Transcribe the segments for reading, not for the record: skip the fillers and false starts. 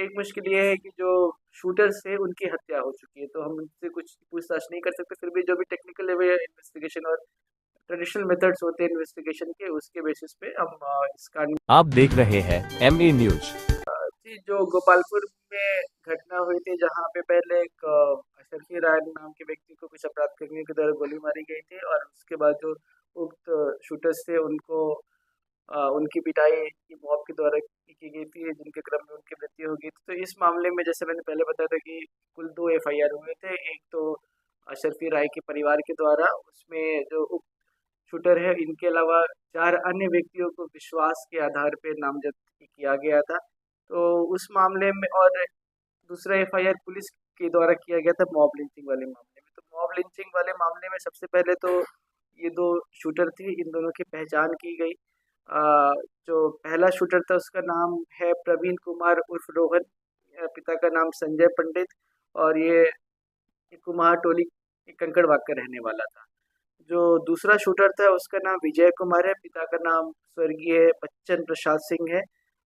एक मुश्किल ये है कि जो शूटर्स थे उनकी हत्या हो चुकी है, तो हम उनसे कुछ पूछताछ नहीं कर सकते। फिर भी जो भी टेक्निकल लेवल इन्वेस्टिगेशन और ट्रेडिशनल मेथड्स होते हैं इन्वेस्टिगेशन के, उसके बेसिस पे हम इस कांड आप देख रहे हैं MA न्यूज। जी, जो गोपालपुर में घटना हुई थी, जहाँ पे पहले एक अशरफी राय नाम के व्यक्ति को कुछ अपराध करने के द्वारा गोली मारी गई थी, और उसके बाद जो उक्त शूटर्स थे उनको उनकी पिटाई की मॉब के द्वारा की गई थी, जिनके क्रम में उनकी मृत्यु हो गई थी। तो इस मामले में जैसे मैंने पहले बताया था कि कुल 2 एफआईआर हुए थे। एक तो अशरफी राय के परिवार के द्वारा, उसमें जो उक्त शूटर है इनके अलावा 4 अन्य व्यक्तियों को विश्वास के आधार पे नामजद किया गया था। तो उस मामले में, और दूसरा एफआईआर पुलिस के द्वारा किया गया था मॉब लिंचिंग वाले मामले में। तो मॉब लिंचिंग वाले मामले में सबसे पहले तो ये 2 शूटर थे, इन दोनों की पहचान की गई। जो पहला शूटर था उसका नाम है प्रवीण कुमार उर्फ रोहन, पिता का नाम संजय पंडित, और ये कुमार टोली के कंकड़बाग का रहने वाला था। जो दूसरा शूटर था उसका नाम विजय कुमार है, पिता का नाम स्वर्गीय बच्चन प्रसाद सिंह है,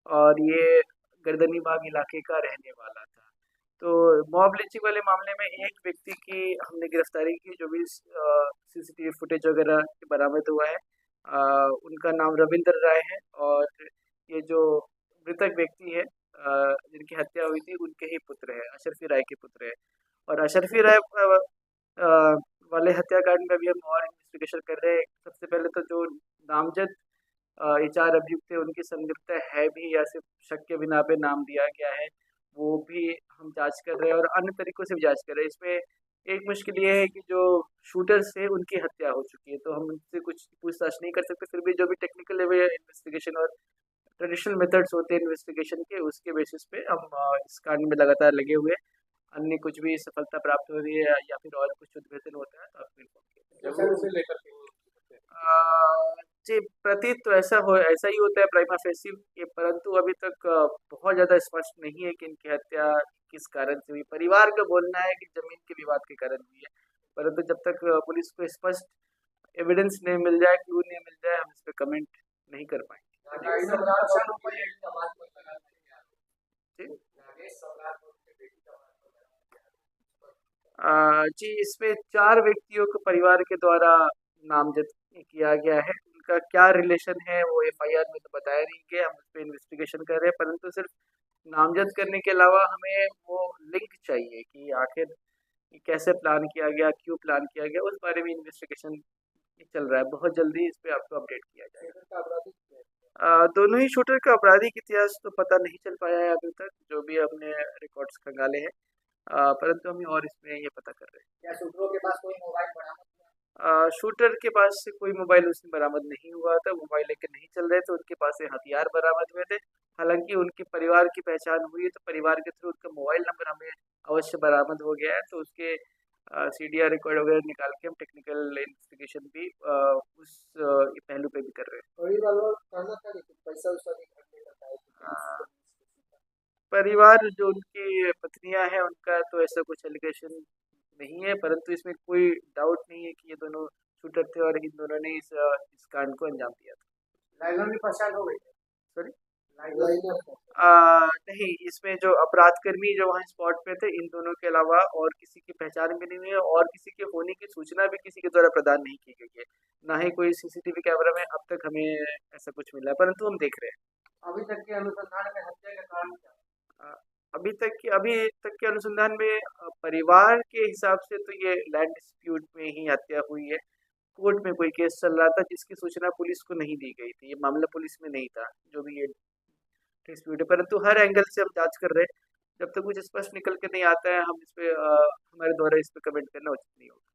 और ये गर्दनी बाग इलाके का रहने वाला था। तो मॉब लिंचिंग वाले मामले में एक व्यक्ति की हमने गिरफ्तारी की, जो भी सीसीटीवी फुटेज वगैरह बरामद हुआ है। उनका नाम रविंद्र राय है, और ये जो मृतक व्यक्ति है जिनकी हत्या हुई थी उनके ही पुत्र है, अशरफी राय के पुत्र है। और अशरफी राय अ, वाले हत्याकांड में भी हम और इन्वेस्टिगेशन कर रहे हैं। सबसे पहले तो जो नामजद ये 4 अभियुक्त थे उनकी संलिप्तता है भी या सिर्फ शक के बिना पे नाम दिया गया है, वो भी हम जांच कर रहे हैं, और अन्य तरीकों से भी जांच कर रहे हैं। इसमें एक मुश्किल ये है कि जो शूटर्स थे उनकी हत्या हो चुकी है, तो हम उनसे कुछ पूछताछ नहीं कर सकते। फिर भी जो भी टेक्निकल लेवल इन्वेस्टिगेशन और ट्रेडिशनल मेथड्स होते हैं इन्वेस्टिगेशन के, उसके बेसिस पे हम इस कांड में लगातार लगे हुए हैं। अन्य कुछ भी सफलता प्राप्त हो रही है या फिर और कुछ उद्घाटन होता है तो आपको इन्फॉर्म किया जाएगा। से लेकर के जी, प्रतीत तो ऐसा ही होता है प्राइमा फेसी के, परंतु अभी तक बहुत ज़्यादा स्पष्ट नहीं है कि इनकी हत्या किस कारण से हुई। परिवार का बोलना है कि ज़मीन के विवाद के कारण हुई है, परंतु जब तक पुलिस को स्पष्ट एविडेंस नहीं मिल जाए, क्लू नहीं मिल जाए, हम इस पे कमेंट नहीं कर पाएंगे। नागेश सम्राट का कोई एक समाज को लगा नहीं है। जी। नागेश सम्राट और उनके बेटी का बात हो जी, इसमें 4 व्यक्तियों को परिवार के द्वारा नामज़द किया गया है। उनका क्या रिलेशन है वो एफआईआर में तो बताया नहीं गया, हम उस पे इन्वेस्टिगेशन कर रहे हैं, परंतु सिर्फ नामज़द करने के अलावा हमें वो लिंक चाहिए कि आखिर ये कैसे प्लान किया गया, क्यों प्लान किया गया, उस बारे में इन्वेस्टिगेशन चल रहा है। बहुत जल्दी इस पे आपको अपडेट किया जाएगा। का अपराधी दोनों ही शूटर का आपराधिक इतिहास तो पता नहीं चल पाया है अभी तक, जो भी हमने रिकॉर्ड्स खंगाले हैं, परंतु हम और इसमें ये पता कर रहे हैं। क्या शूटरों के पास कोई मोबाइल बरामद हुआ? शूटर के पास से कोई मोबाइल उसमें बरामद नहीं हुआ था, मोबाइल लेकर नहीं चल रहे थे, उनके पास से हथियार बरामद हुए थे। हालांकि उनके परिवार की पहचान हुई है, तो परिवार के थ्रू उनका मोबाइल नंबर हमें अवश्य बरामद हो गया है, तो उसके सीडीआर रिकॉर्ड वगैरह निकाल के हम टेक्निकल इन्वेस्टिगेशन भी उस पहलू पे भी कर रहे हैं। थोड़ी वालों कहना था कि पैसा वैसा नहीं खर्च करता है अ, परिवार जो उनकी पत्नियां हैं उनका तो ऐसा कुछ एलिगेशन नहीं है, परंतु इसमें कोई डाउट नहीं है कि ये दोनों शूटर थे और इन दोनों ने इस कांड को अंजाम दिया था। लाइनों की पहचान हो गई। सॉरी। लाइनों नहीं, इसमें जो अपराधकर्मी जो वहाँ स्पॉट पे थे, इन दोनों के अलावा और किसी की पहचान भी नहीं हुई है, और किसी के होने की सूचना भी किसी के द्वारा प्रदान नहीं की गई है। ना ही कोई सीसीटीवी कैमरा में अब तक हमें ऐसा कुछ मिला है, परंतु हम देख रहे हैं। अभी तक के अनुसंधान में हत्या का कारण क्या? अ, अभी तक के अनुसंधान में परिवार के हिसाब से तो ये लैंड डिस्प्यूट में ही हत्या हुई है। कोर्ट में कोई केस चल रहा था जिसकी सूचना पुलिस को नहीं दी गई थी, ये मामला पुलिस में नहीं था, जो भी ये डिस्प्यूट है, परंतु हर एंगल से हम जांच कर रहे हैं। जब तक कुछ स्पष्ट निकल के नहीं आता है, हम इस पे हमारे द्वारा इस पे कमेंट करना उचित नहीं होगा।